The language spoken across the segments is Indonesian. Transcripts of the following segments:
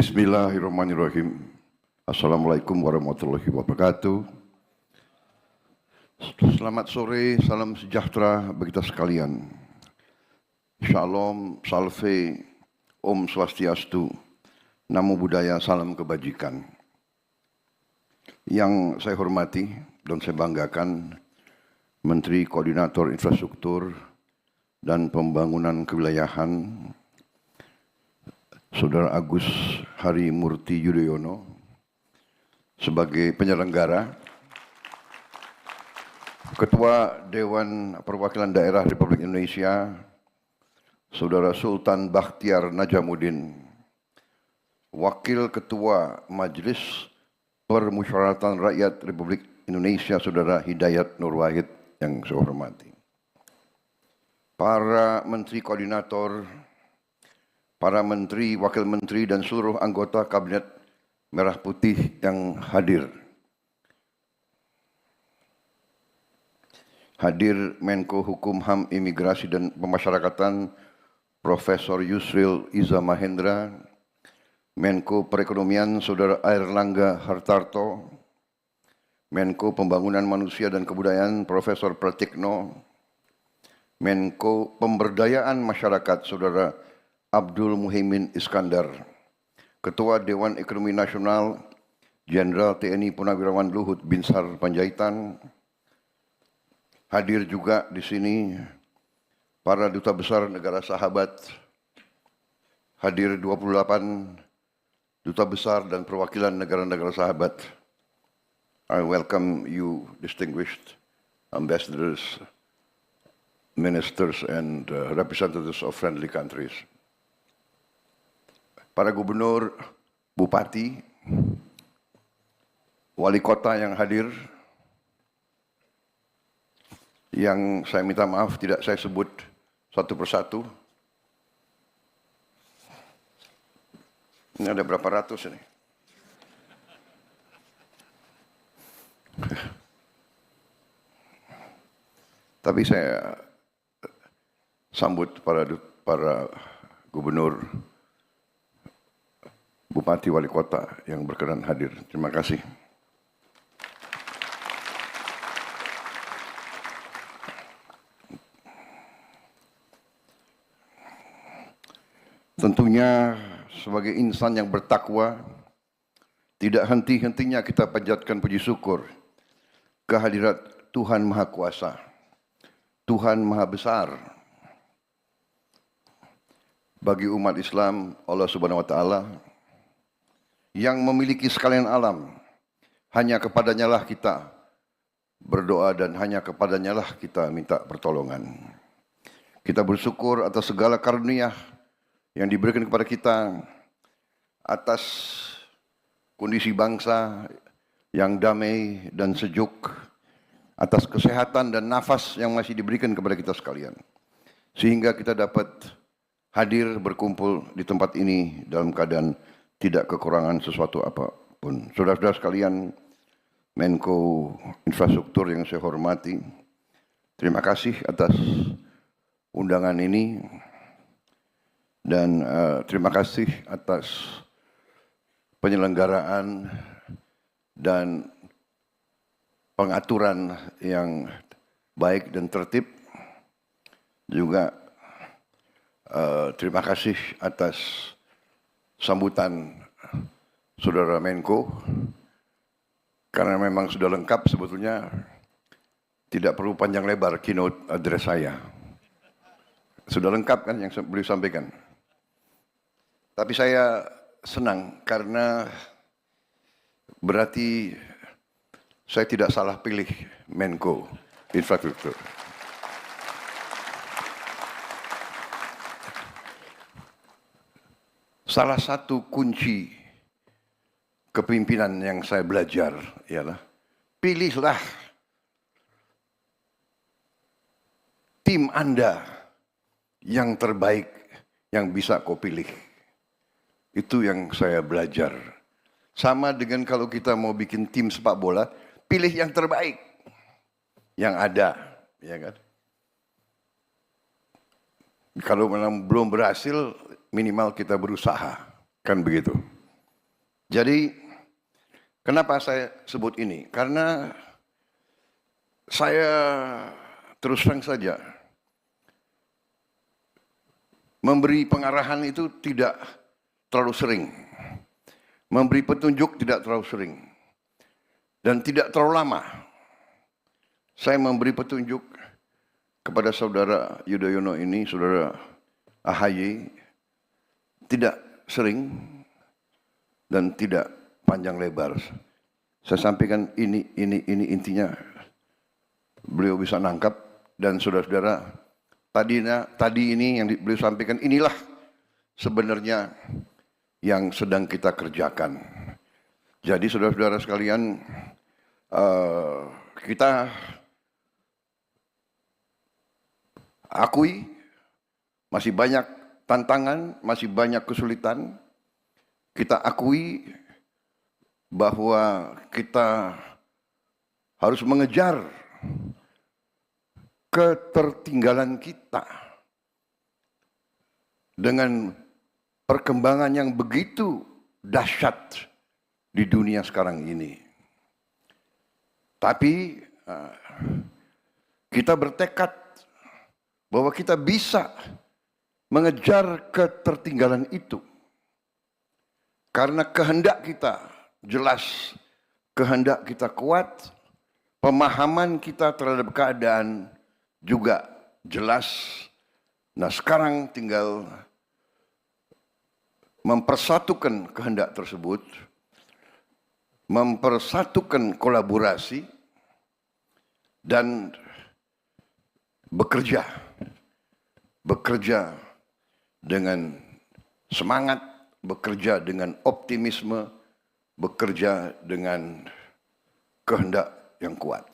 Bismillahirrahmanirrahim. Assalamualaikum warahmatullahi wabarakatuh. Selamat sore, salam sejahtera bagi kita sekalian. Shalom, salve, Om Swastiastu, Namo Buddhaya, salam kebajikan. Yang saya hormati dan saya banggakan Menteri Koordinator Infrastruktur dan Pembangunan Kewilayahan Saudara Agus Harimurti Yudhoyono sebagai penyelenggara, Ketua Dewan Perwakilan Daerah Republik Indonesia Saudara Sultan Bakhtiar Najamuddin, Wakil Ketua Majelis Permusyawaratan Rakyat Republik Indonesia Saudara Hidayat Nur Wahid yang saya hormati, para Menteri Koordinator, para Menteri, Wakil Menteri, dan seluruh anggota Kabinet Merah Putih yang hadir. Hadir Menko Hukum HAM Imigrasi dan Pemasyarakatan Profesor Yusril Iza Mahendra, Menko Perekonomian Saudara Airlangga Hartarto, Menko Pembangunan Manusia dan Kebudayaan Profesor Pratikno, Menko Pemberdayaan Masyarakat Saudara Abdul Muhaimin Iskandar, Ketua Dewan Ekonomi Nasional Jenderal TNI Purnawirawan Luhut Binsar Panjaitan. Hadir juga di sini para duta besar negara sahabat, hadir 28 duta besar dan perwakilan negara-negara sahabat. I welcome you distinguished ambassadors, ministers and representatives of friendly countries. Para gubernur, bupati, wali kota yang hadir, yang saya minta maaf tidak saya sebut satu persatu. Ini ada berapa ratus ini? Tapi saya sambut para gubernur, bupati, wali kota yang berkenan hadir. Terima kasih. Tentunya sebagai insan yang bertakwa, tidak henti-hentinya kita panjatkan puji syukur kehadirat Tuhan Maha Kuasa, Tuhan Maha Besar. Bagi umat Islam, Allah Subhanahu wa Ta'ala yang memiliki sekalian alam, hanya kepadanya lah kita berdoa dan hanya kepadanya lah kita minta pertolongan. Kita bersyukur atas segala karunia yang diberikan kepada kita, atas kondisi bangsa yang damai dan sejuk, atas kesehatan dan nafas yang masih diberikan kepada kita sekalian, sehingga kita dapat hadir berkumpul di tempat ini dalam keadaan tidak kekurangan sesuatu apapun. Saudara-saudara sekalian, Menko Infrastruktur yang saya hormati, terima kasih atas undangan ini dan terima kasih atas penyelenggaraan dan pengaturan yang baik dan tertib. Juga terima kasih atas sambutan Saudara Menko, karena memang sudah lengkap sebetulnya, tidak perlu panjang lebar keynote address saya. Sudah lengkap kan yang beliau sampaikan. Tapi saya senang karena berarti saya tidak salah pilih Menko Infrastruktur. Salah satu kunci kepemimpinan yang saya belajar ialah pilihlah tim Anda yang terbaik yang bisa kau pilih. Itu yang saya belajar. Sama dengan kalau kita mau bikin tim sepak bola, pilih yang terbaik yang ada, ya kan? Kalau memang belum berhasil, minimal kita berusaha, kan begitu. Jadi, kenapa saya sebut ini? Karena saya terus terang saja memberi pengarahan itu tidak terlalu sering. Memberi petunjuk tidak terlalu sering. Dan tidak terlalu lama. Saya memberi petunjuk kepada saudara Yudhoyono ini, saudara AHY, tidak sering dan tidak panjang lebar. Saya sampaikan ini intinya. Beliau bisa nangkap, dan saudara-saudara, tadi ini yang beliau sampaikan, inilah sebenarnya yang sedang kita kerjakan. Jadi saudara-saudara sekalian, kita akui masih banyak tantangan, masih banyak kesulitan. Kita akui bahwa kita harus mengejar ketertinggalan kita dengan perkembangan yang begitu dahsyat di dunia sekarang ini. Tapi kita bertekad bahwa kita bisa mengejar ketertinggalan itu. Karena kehendak kita jelas, kehendak kita kuat, pemahaman kita terhadap keadaan juga jelas. Nah, sekarang tinggal mempersatukan kehendak tersebut, mempersatukan kolaborasi, dan bekerja dengan semangat, bekerja dengan optimisme, bekerja dengan kehendak yang kuat.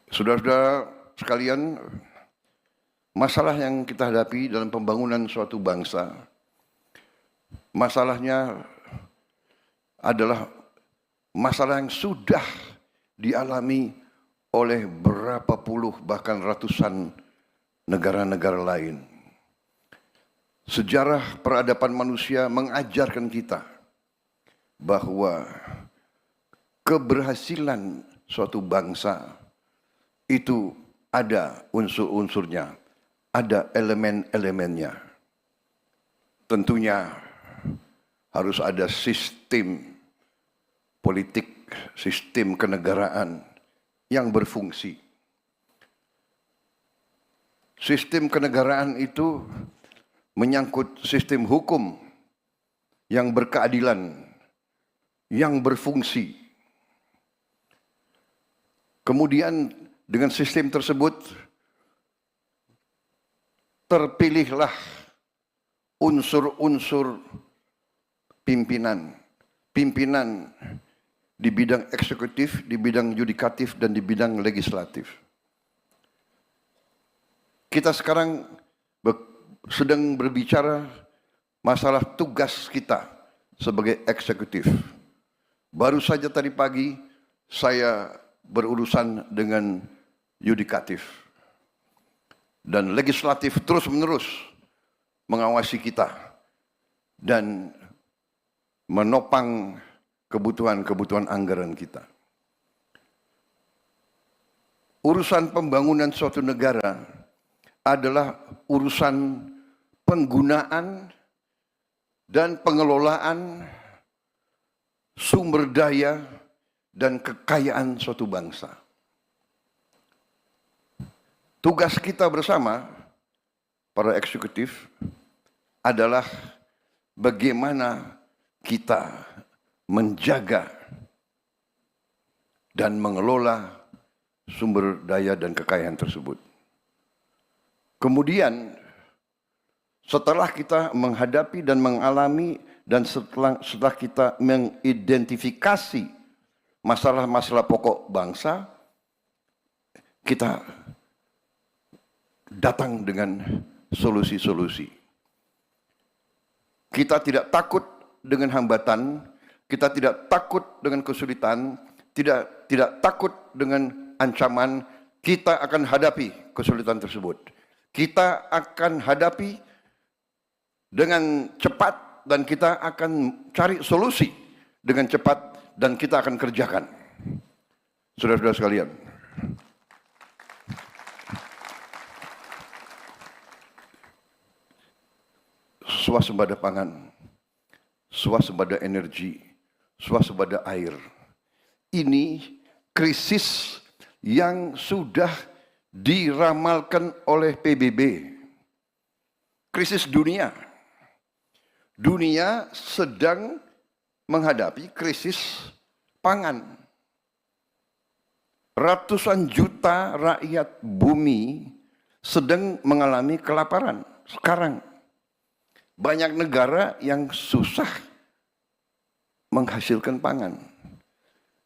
Saudara-saudara sekalian, masalah yang kita hadapi dalam pembangunan suatu bangsa, masalahnya adalah masalah yang sudah dialami oleh berapa puluh bahkan ratusan negara-negara lain. Sejarah peradaban manusia mengajarkan kita bahwa keberhasilan suatu bangsa itu ada unsur-unsurnya, ada elemen-elemennya. Tentunya harus ada sistem politik, sistem kenegaraan yang berfungsi. Sistem kenegaraan itu menyangkut sistem hukum yang berkeadilan, yang berfungsi. Kemudian dengan sistem tersebut terpilihlah unsur-unsur pimpinan di bidang eksekutif, di bidang yudikatif, dan di bidang legislatif. Kita sekarang sedang berbicara masalah tugas kita sebagai eksekutif. Baru saja tadi pagi saya berurusan dengan yudikatif. Dan legislatif terus-menerus mengawasi kita dan menopang kebutuhan-kebutuhan anggaran kita. Urusan pembangunan suatu negara adalah urusan penggunaan dan pengelolaan sumber daya dan kekayaan suatu bangsa. Tugas kita bersama, para eksekutif, adalah bagaimana kita menjaga dan mengelola sumber daya dan kekayaan tersebut. Kemudian setelah kita menghadapi dan mengalami dan setelah kita mengidentifikasi masalah-masalah pokok bangsa, kita datang dengan solusi-solusi. Kita tidak takut dengan hambatan, kita tidak takut dengan kesulitan, tidak takut dengan ancaman. Kita akan hadapi kesulitan tersebut. Kita akan hadapi dengan cepat dan kita akan cari solusi dengan cepat dan kita akan kerjakan. Saudara-saudara sekalian, swasembada pangan, swasembada energi, swasembada air. Ini krisis yang sudah diramalkan oleh PBB. Krisis dunia. Dunia sedang menghadapi krisis pangan. Ratusan juta rakyat bumi sedang mengalami kelaparan sekarang. Banyak negara yang susah menghasilkan pangan.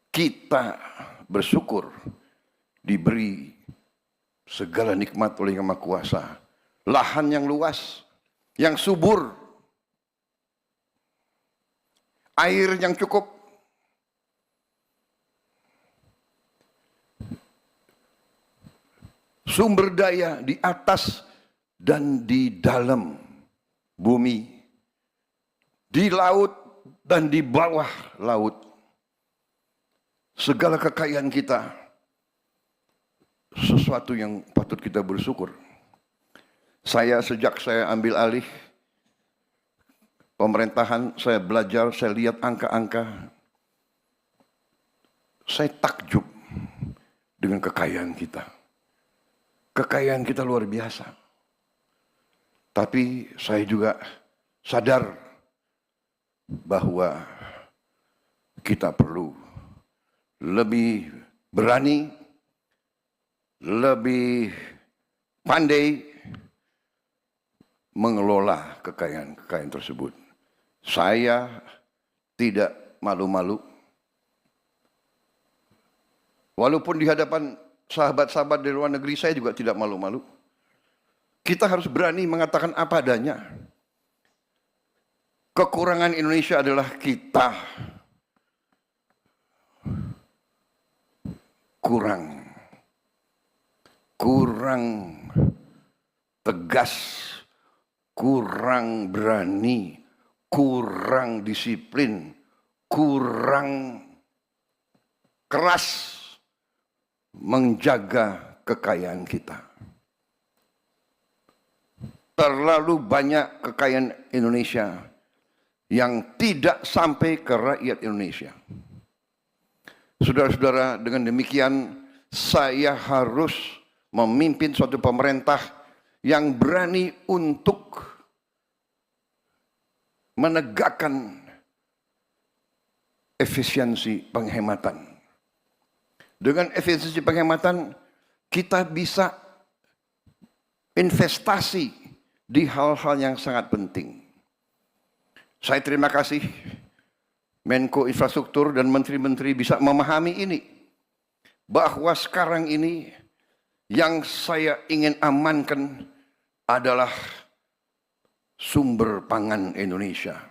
Kita bersyukur diberi segala nikmat oleh Yang Maha Kuasa. Lahan yang luas, yang subur, air yang cukup, sumber daya di atas dan di dalam bumi, di laut dan di bawah laut. Segala kekayaan kita, sesuatu yang patut kita bersyukur. Sejak saya ambil alih pemerintahan, saya belajar, saya lihat angka-angka. Saya takjub dengan kekayaan kita. Kekayaan kita luar biasa. Tapi saya juga sadar bahwa kita perlu lebih berani, lebih pandai mengelola kekayaan-kekayaan tersebut. Saya tidak malu-malu. Walaupun di hadapan sahabat-sahabat di luar negeri, saya juga tidak malu-malu. Kita harus berani mengatakan apa adanya. Kekurangan Indonesia adalah kita kurang tegas, kurang berani, kurang disiplin, kurang keras menjaga kekayaan kita. Terlalu banyak kekayaan Indonesia yang tidak sampai ke rakyat Indonesia. Saudara-saudara, dengan demikian saya harus memimpin suatu pemerintah yang berani untuk menegakkan efisiensi penghematan. Dengan efisiensi penghematan, kita bisa investasi di hal-hal yang sangat penting. Saya terima kasih Menko Infrastruktur dan menteri-menteri bisa memahami ini. Bahwa sekarang ini yang saya ingin amankan adalah sumber pangan Indonesia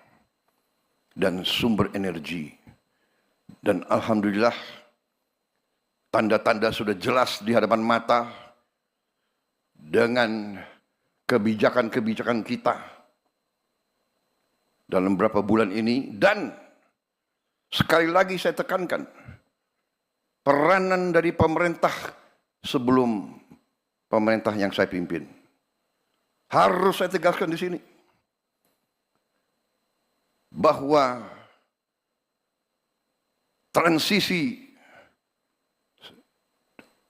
dan sumber energi. Dan alhamdulillah tanda-tanda sudah jelas di hadapan mata dengan kebijakan-kebijakan kita dalam beberapa bulan ini. Dan sekali lagi saya tekankan, peranan dari pemerintah sebelum pemerintah yang saya pimpin. Harus saya tegaskan di sini. Bahwa transisi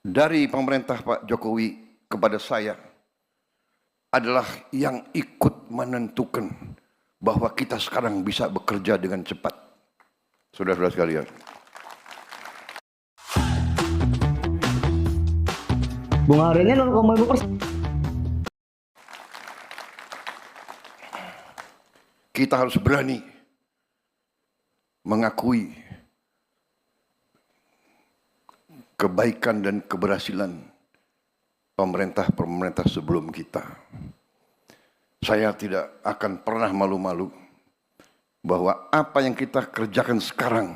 dari pemerintah Pak Jokowi kepada saya adalah yang ikut menentukan bahwa kita sekarang bisa bekerja dengan cepat. Saudara-saudara sekalian. Bunga hariannya 0,5%. Kita harus berani mengakui kebaikan dan keberhasilan pemerintah-pemerintah sebelum kita. Saya tidak akan pernah malu-malu bahwa apa yang kita kerjakan sekarang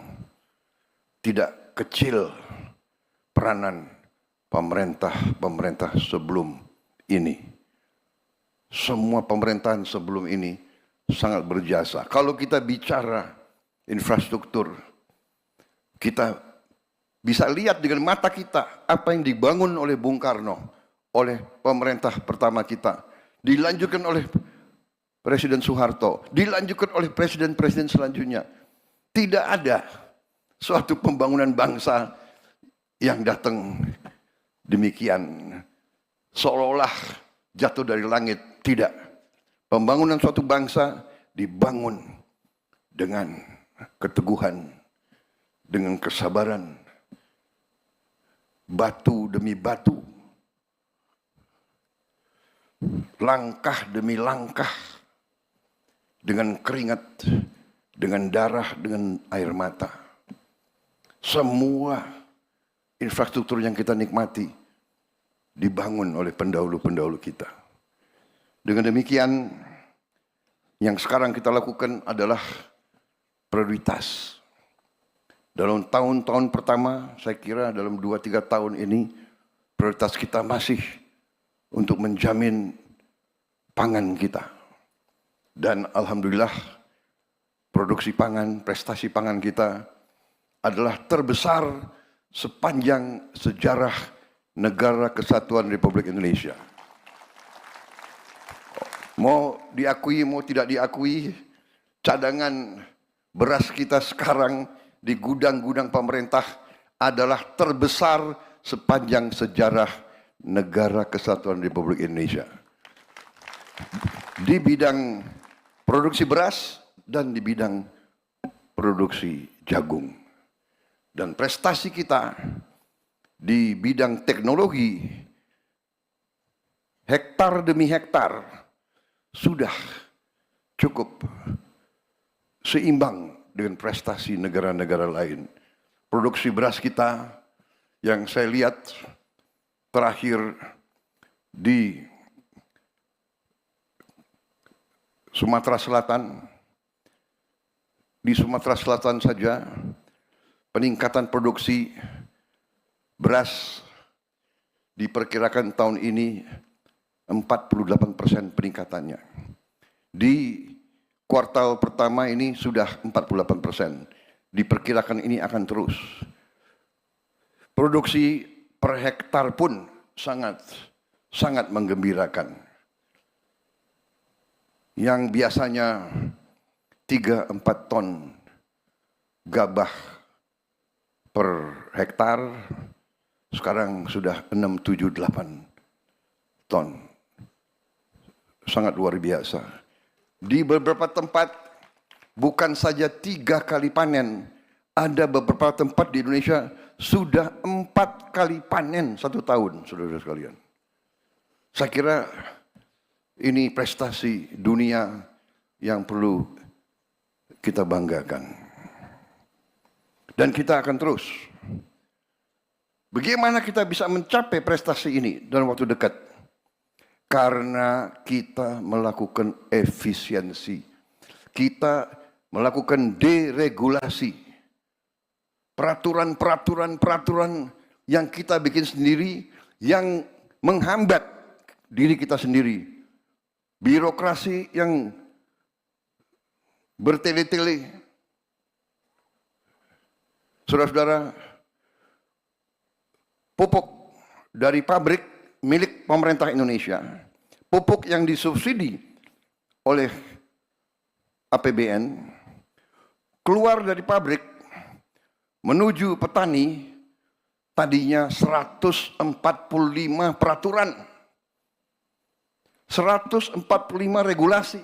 tidak kecil peranan pemerintah-pemerintah sebelum ini. Semua pemerintahan sebelum ini sangat berjasa. Kalau kita bicara infrastruktur, kita bisa lihat dengan mata kita apa yang dibangun oleh Bung Karno, oleh pemerintah pertama kita, dilanjutkan oleh Presiden Soeharto, dilanjutkan oleh presiden-presiden selanjutnya. Tidak ada suatu pembangunan bangsa yang datang demikian seolah-olah jatuh dari langit. Tidak. Pembangunan suatu bangsa dibangun dengan keteguhan, dengan kesabaran, batu demi batu, langkah demi langkah, dengan keringat, dengan darah, dengan air mata. Semua infrastruktur yang kita nikmati dibangun oleh pendahulu-pendahulu kita. Dengan demikian, yang sekarang kita lakukan adalah prioritas. Dalam tahun-tahun pertama, saya kira dalam 2-3 tahun ini, prioritas kita masih untuk menjamin pangan kita. Dan alhamdulillah, produksi pangan, prestasi pangan kita adalah terbesar sepanjang sejarah Negara Kesatuan Republik Indonesia. Mau diakui, mau tidak diakui, cadangan beras kita sekarang di gudang-gudang pemerintah adalah terbesar sepanjang sejarah Negara Kesatuan Republik Indonesia. Di bidang produksi beras dan di bidang produksi jagung. Dan prestasi kita di bidang teknologi, hektar demi hektar, sudah cukup seimbang dengan prestasi negara-negara lain. Produksi beras kita yang saya lihat terakhir di Sumatera Selatan, di Sumatera Selatan saja peningkatan produksi beras diperkirakan tahun ini 48% peningkatannya. Di kuartal pertama ini sudah 48%. Diperkirakan ini akan terus. Produksi per hektar pun sangat menggembirakan. Yang biasanya 3-4 ton gabah per hektar, sekarang sudah 6-7-8 ton. Sangat luar biasa. Di beberapa tempat bukan saja 3 kali panen, ada beberapa tempat di Indonesia sudah 4 kali panen 1 tahun, saudara-saudara sekalian. Saya kira ini prestasi dunia yang perlu kita banggakan. Dan kita akan terus. Bagaimana kita bisa mencapai prestasi ini dalam waktu dekat? Karena kita melakukan efisiensi. Kita melakukan deregulasi. Peraturan yang kita bikin sendiri yang menghambat diri kita sendiri. Birokrasi yang bertele-tele. Saudara-saudara, pupuk dari pabrik milik pemerintah Indonesia, pupuk yang disubsidi oleh APBN, keluar dari pabrik menuju petani, tadinya 145 peraturan. 145 regulasi.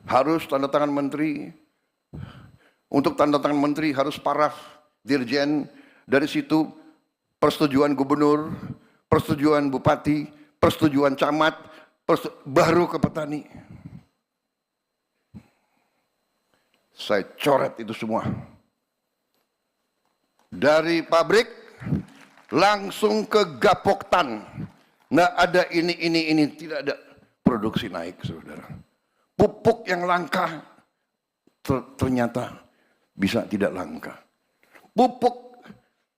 Harus tanda tangan menteri. Untuk tanda tangan menteri harus paraf dirjen. Dari situ persetujuan gubernur, persetujuan bupati, persetujuan camat, baru ke petani. Saya coret itu semua. Dari pabrik langsung ke Gapoktan. Nggak ada ini, tidak ada. Produksi naik, saudara. Pupuk yang langka ternyata bisa tidak langka. Pupuk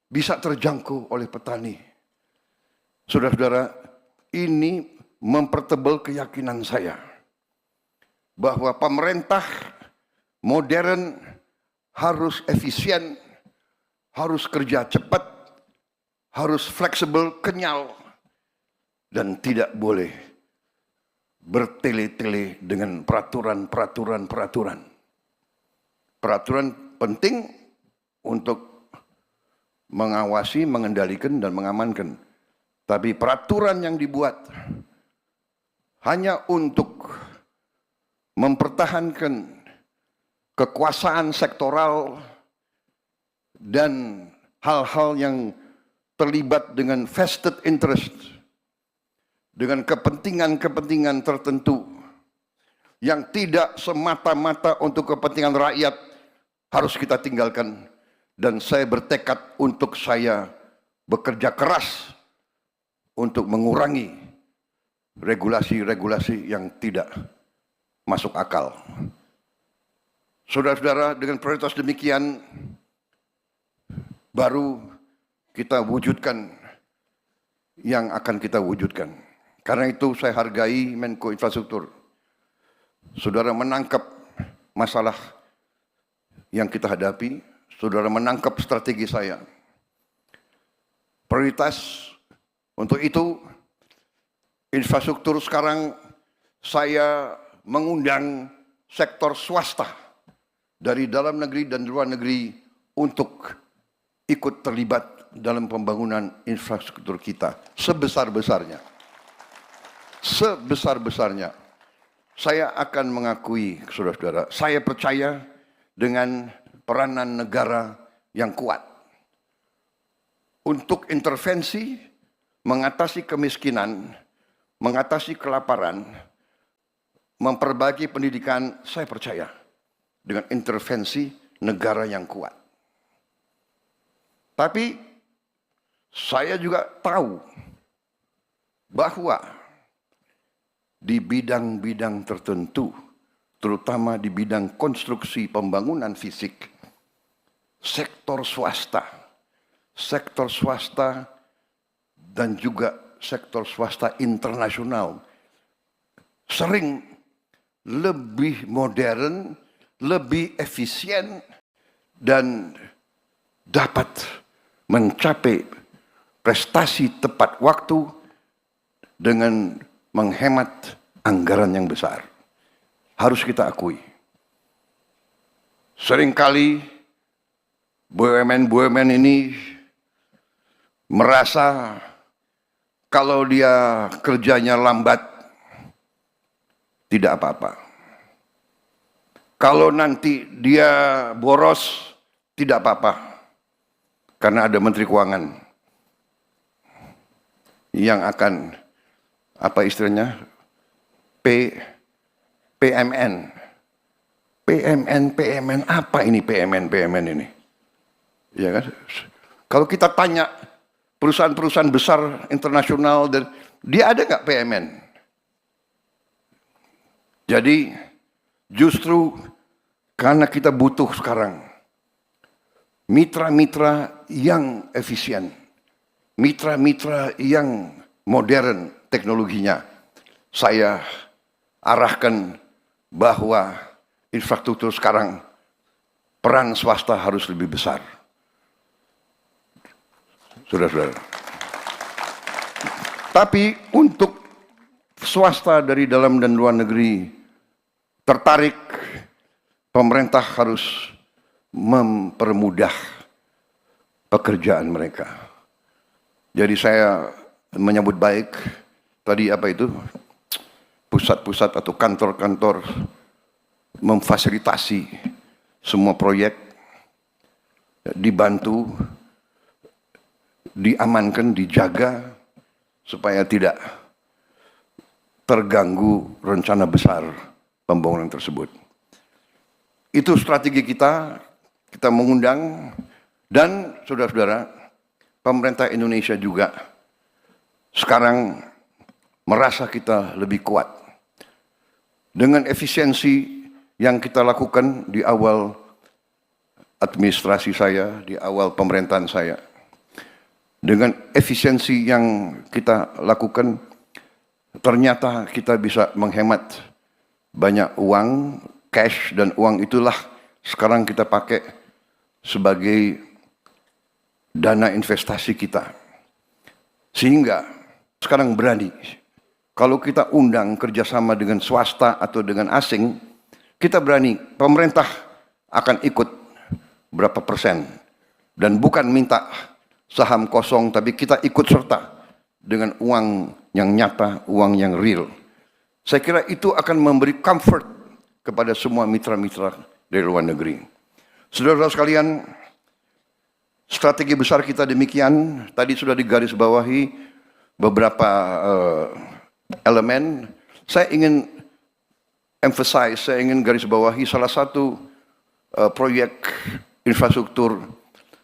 bisa terjangkau oleh petani. Saudara-saudara, ini mempertebal keyakinan saya bahwa pemerintah modern harus efisien, harus kerja cepat, harus fleksibel, kenyal, dan tidak boleh bertele-tele dengan peraturan. Peraturan penting untuk mengawasi, mengendalikan, dan mengamankan. Tapi peraturan yang dibuat hanya untuk mempertahankan kekuasaan sektoral dan hal-hal yang terlibat dengan vested interest, dengan kepentingan-kepentingan tertentu yang tidak semata-mata untuk kepentingan rakyat harus kita tinggalkan. Dan saya bertekad untuk saya bekerja keras untuk mengurangi regulasi-regulasi yang tidak masuk akal. Saudara-saudara, dengan prioritas demikian baru kita wujudkan yang akan kita wujudkan. Karena itu saya hargai Menko Infrastruktur. Saudara menangkap masalah yang kita hadapi, saudara menangkap strategi saya. Prioritas untuk itu, infrastruktur sekarang saya mengundang sektor swasta dari dalam negeri dan luar negeri untuk ikut terlibat dalam pembangunan infrastruktur kita sebesar-besarnya. Sebesar-besarnya. Saya akan mengakui, saudara-saudara, saya percaya dengan peranan negara yang kuat untuk intervensi, mengatasi kemiskinan, mengatasi kelaparan, memperbaiki pendidikan. Saya percaya dengan intervensi negara yang kuat. Tapi saya juga tahu bahwa di bidang-bidang tertentu, terutama di bidang konstruksi pembangunan fisik, sektor swasta dan juga sektor swasta internasional sering lebih modern, lebih efisien, dan dapat mencapai prestasi tepat waktu dengan menghemat anggaran yang besar. Harus kita akui. Seringkali BUMN ini merasa kalau dia kerjanya lambat, tidak apa-apa. Kalau nanti dia boros, tidak apa-apa. Karena ada Menteri Keuangan yang akan, apa istilahnya, PMN, apa ini PMN ini? Ya kan? Kalau kita tanya perusahaan-perusahaan besar internasional, dan dia ada nggak PMN? Jadi justru karena kita butuh sekarang mitra-mitra yang efisien, mitra-mitra yang modern teknologinya, saya arahkan bahwa infrastruktur sekarang peran swasta harus lebih besar. Saudara-saudara. Tapi untuk swasta dari dalam dan luar negeri tertarik, pemerintah harus mempermudah pekerjaan mereka. Jadi saya menyambut baik tadi apa itu, pusat-pusat atau kantor-kantor memfasilitasi semua proyek, dibantu, diamankan, dijaga supaya tidak terganggu rencana besar pembangunan tersebut. Itu strategi kita mengundang, dan saudara-saudara, pemerintah Indonesia juga sekarang merasa kita lebih kuat. Dengan efisiensi yang kita lakukan di awal administrasi saya, di awal pemerintahan saya, dengan efisiensi yang kita lakukan, ternyata kita bisa menghemat banyak uang, cash, dan uang itulah sekarang kita pakai sebagai dana investasi kita. Sehingga sekarang berani, kalau kita undang kerjasama dengan swasta atau dengan asing, kita berani, pemerintah akan ikut berapa persen. Dan bukan minta saham kosong, tapi kita ikut serta dengan uang yang nyata, uang yang real. Saya kira itu akan memberi comfort kepada semua mitra-mitra dari luar negeri. Saudara-saudara sekalian, strategi besar kita demikian. Tadi sudah digarisbawahi beberapa elemen. Saya ingin emphasize, saya ingin garisbawahi salah satu proyek infrastruktur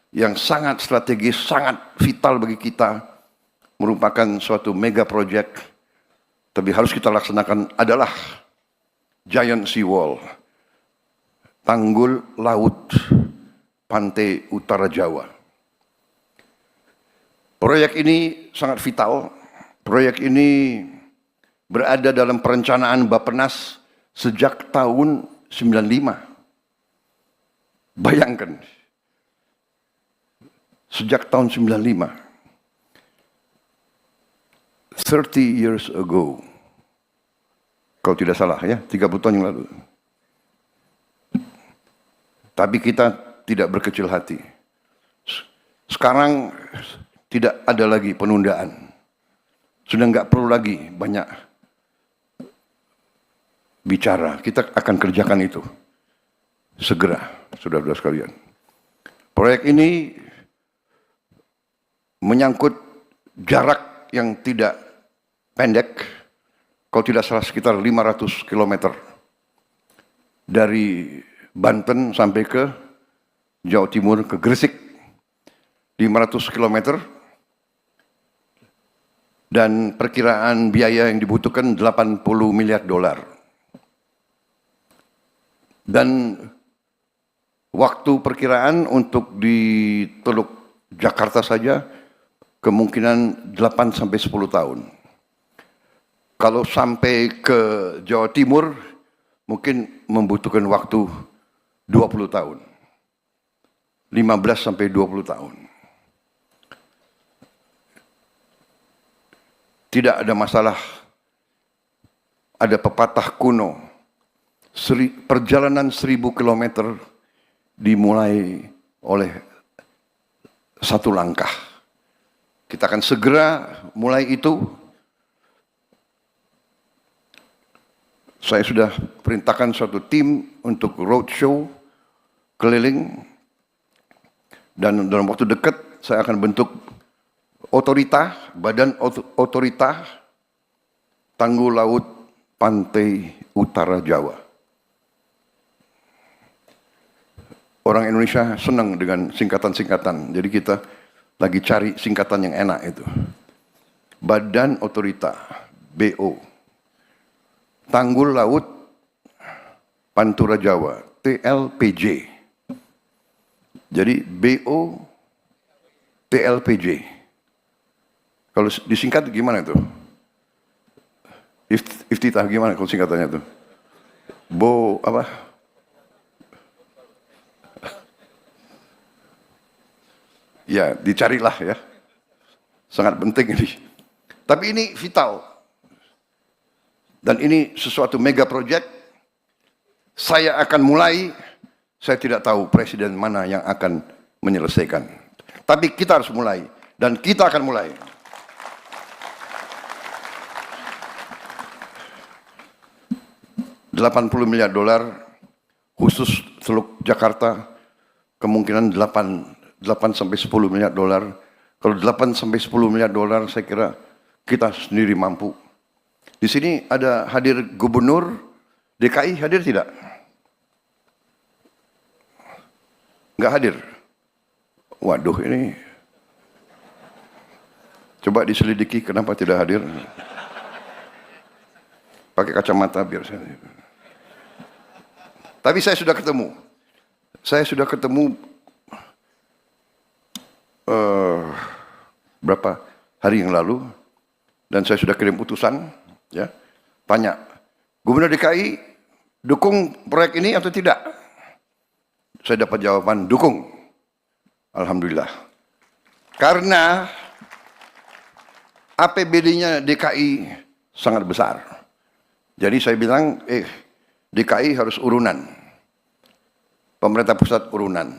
yang sangat strategis, sangat vital bagi kita, merupakan suatu mega project, tapi harus kita laksanakan adalah Giant Sea Wall, tanggul laut pantai utara Jawa. Proyek ini sangat vital. Proyek ini berada dalam perencanaan Bappenas sejak tahun 95. Bayangkan, sejak tahun 95, 30 years ago, kalau tidak salah ya, 30 tahun yang lalu. Tapi kita tidak berkecil hati. Sekarang tidak ada lagi penundaan. Sudah nggak perlu lagi banyak bicara. Kita akan kerjakan itu segera, saudara-saudara sekalian. Proyek ini menyangkut jarak yang tidak pendek, kalau tidak salah sekitar 500 km dari Banten sampai ke Jawa Timur, ke Gresik, 500 km, dan perkiraan biaya yang dibutuhkan 80 miliar dolar. Dan waktu perkiraan untuk di Teluk Jakarta saja kemungkinan 8 sampai 10 tahun. Kalau sampai ke Jawa Timur mungkin membutuhkan waktu 20 tahun. 15 sampai 20 tahun. Tidak ada masalah. Ada pepatah kuno, perjalanan 1000 kilometer dimulai oleh satu langkah. Kita akan segera mulai itu. Saya sudah perintahkan suatu tim untuk roadshow keliling, dan dalam waktu dekat saya akan bentuk otorita, badan otorita tanggul laut pantai utara Jawa. Orang Indonesia senang dengan singkatan-singkatan, jadi kita lagi cari singkatan yang enak itu. Badan Otorita, BO. Tanggul Laut Pantura Jawa, TLPJ. Jadi BO, TLPJ. Kalau disingkat gimana itu? Iftitah gimana kalau singkatannya itu? Apa? Ya, dicarilah ya. Sangat penting ini. Tapi ini vital. Dan ini sesuatu mega project. Saya akan mulai, saya tidak tahu presiden mana yang akan menyelesaikan. Tapi kita harus mulai. Dan kita akan mulai. $80 miliar khusus Teluk Jakarta, kemungkinan 8 sampai 10 miliar dolar. Kalau 8 sampai 10 miliar dolar saya kira kita sendiri mampu. Di sini ada hadir Gubernur DKI, hadir tidak? Enggak hadir. Waduh, ini coba diselidiki kenapa tidak hadir. Pakai kacamata biar saya. Tapi saya sudah ketemu. Saya sudah ketemu berapa hari yang lalu, dan saya sudah kirim utusan Ya, tanya, Gubernur DKI dukung proyek ini atau tidak? Saya dapat jawaban dukung. Alhamdulillah. Karena APBD-nya DKI sangat besar. Jadi saya bilang, DKI harus urunan. Pemerintah pusat urunan.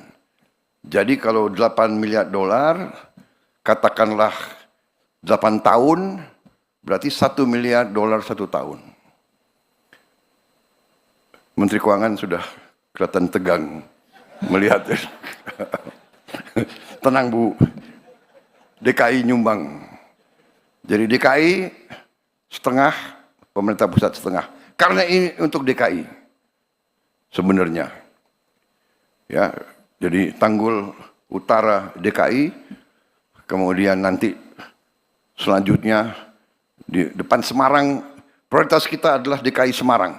Jadi kalau 8 miliar dolar, katakanlah 8 tahun, berarti 1 miliar dolar 1 tahun. Menteri Keuangan sudah kelihatan tegang melihat. Tenang Bu, DKI nyumbang. Jadi DKI setengah, pemerintah pusat setengah. Karena ini untuk DKI sebenarnya. Ya, jadi Tanggul Utara DKI, kemudian nanti selanjutnya di depan Semarang, prioritas kita adalah DKI Semarang.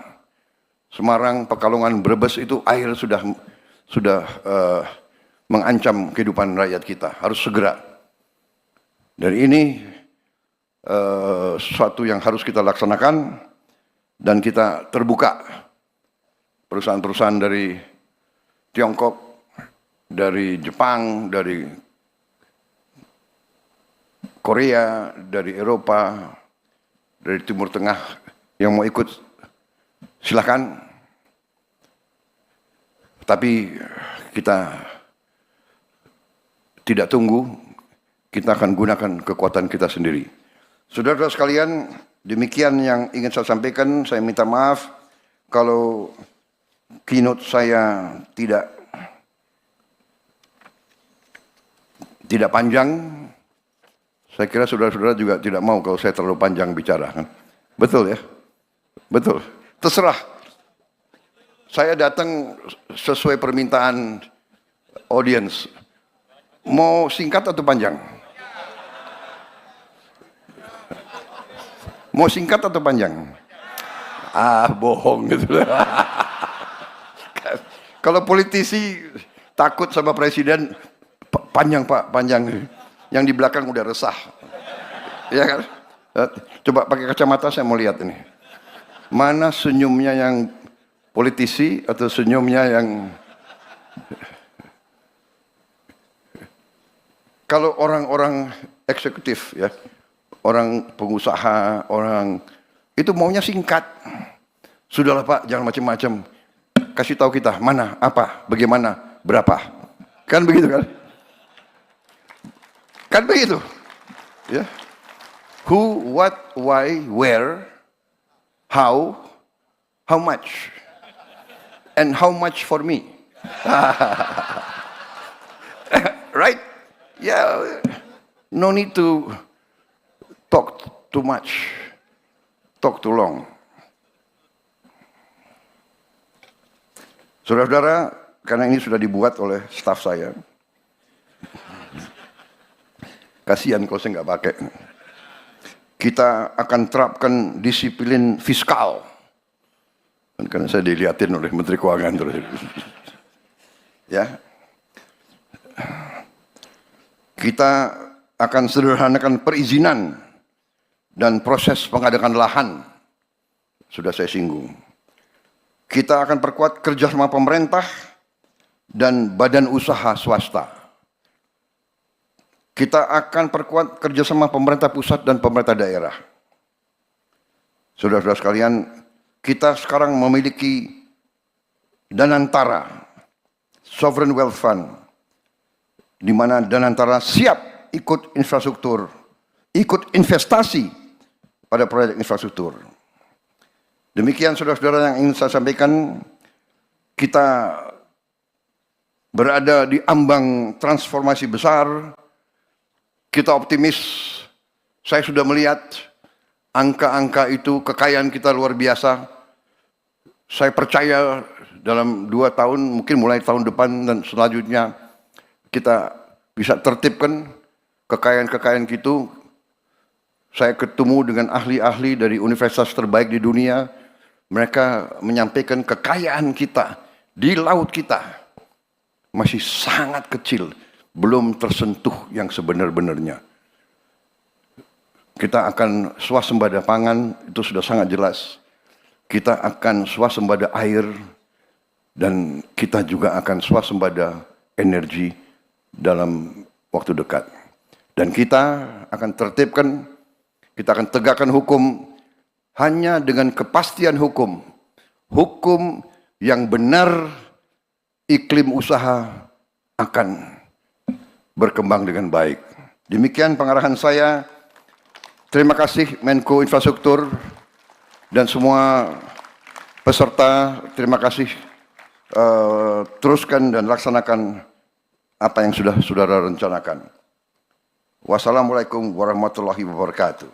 Semarang, Pekalongan, Brebes itu air sudah mengancam kehidupan rakyat kita. Harus segera. Dan ini sesuatu yang harus kita laksanakan dan kita terbuka. Perusahaan-perusahaan dari Tiongkok, dari Jepang, dari Korea, dari Eropa, dari Timur Tengah yang mau ikut silakan. Tapi kita tidak tunggu, kita akan gunakan kekuatan kita sendiri. Saudara-saudara sekalian, demikian yang ingin saya sampaikan. Saya minta maaf kalau keynote saya tidak panjang. Saya kira saudara-saudara juga tidak mau kalau saya terlalu panjang bicara. Kan? Betul ya? Betul. Terserah. Saya datang sesuai permintaan audiens. Mau singkat atau panjang? Mau singkat atau panjang? Bohong gitu. Kalau politisi takut sama presiden, panjang Pak, panjang. Yang di belakang udah resah. Ya kan? Coba pakai kacamata saya mau lihat ini. Mana senyumnya yang politisi atau senyumnya yang... Kalau orang-orang eksekutif ya, orang pengusaha, orang itu maunya singkat. Sudahlah Pak, jangan macam-macam. Kasih tahu kita mana, apa, bagaimana, berapa. Kan begitu kan? Kan begitu. Ya. Who, what, why, where, how much, and how much for me. Right? Yeah, no need to talk too much, talk too long. Saudara-saudara, karena ini sudah dibuat oleh staf saya, kasihan kalau saya nggak pakai. Kita akan terapkan disiplin fiskal. Karena saya dilihatin oleh Menteri Keuangan terus. Ya. Kita akan sederhanakan perizinan dan proses pengadaan lahan. Sudah saya singgung. Kita akan perkuat kerjasama pemerintah dan badan usaha swasta. Kita akan perkuat kerjasama pemerintah pusat dan pemerintah daerah. Saudara-saudara sekalian, kita sekarang memiliki Danantara, Sovereign Wealth Fund, di mana Danantara siap ikut infrastruktur, ikut investasi pada proyek infrastruktur. Demikian saudara-saudara yang ingin saya sampaikan, kita berada di ambang transformasi besar, kita optimis, saya sudah melihat angka-angka itu, kekayaan kita luar biasa. Saya percaya dalam 2 tahun, mungkin mulai tahun depan dan selanjutnya, kita bisa tertibkan kekayaan-kekayaan itu. Saya ketemu dengan ahli-ahli dari universitas terbaik di dunia. Mereka menyampaikan kekayaan kita di laut kita masih sangat kecil, belum tersentuh yang sebenar-benarnya. Kita akan swasembada pangan, itu sudah sangat jelas. Kita akan swasembada air, dan kita juga akan swasembada energi dalam waktu dekat. Dan kita akan tertibkan, kita akan tegakkan hukum hanya dengan kepastian hukum. Hukum yang benar, iklim usaha akan berkembang dengan baik. Demikian pengarahan saya. Terima kasih Menko Infrastruktur dan semua peserta. Terima kasih. Teruskan dan laksanakan apa yang sudah saudara rencanakan. Wassalamualaikum warahmatullahi wabarakatuh.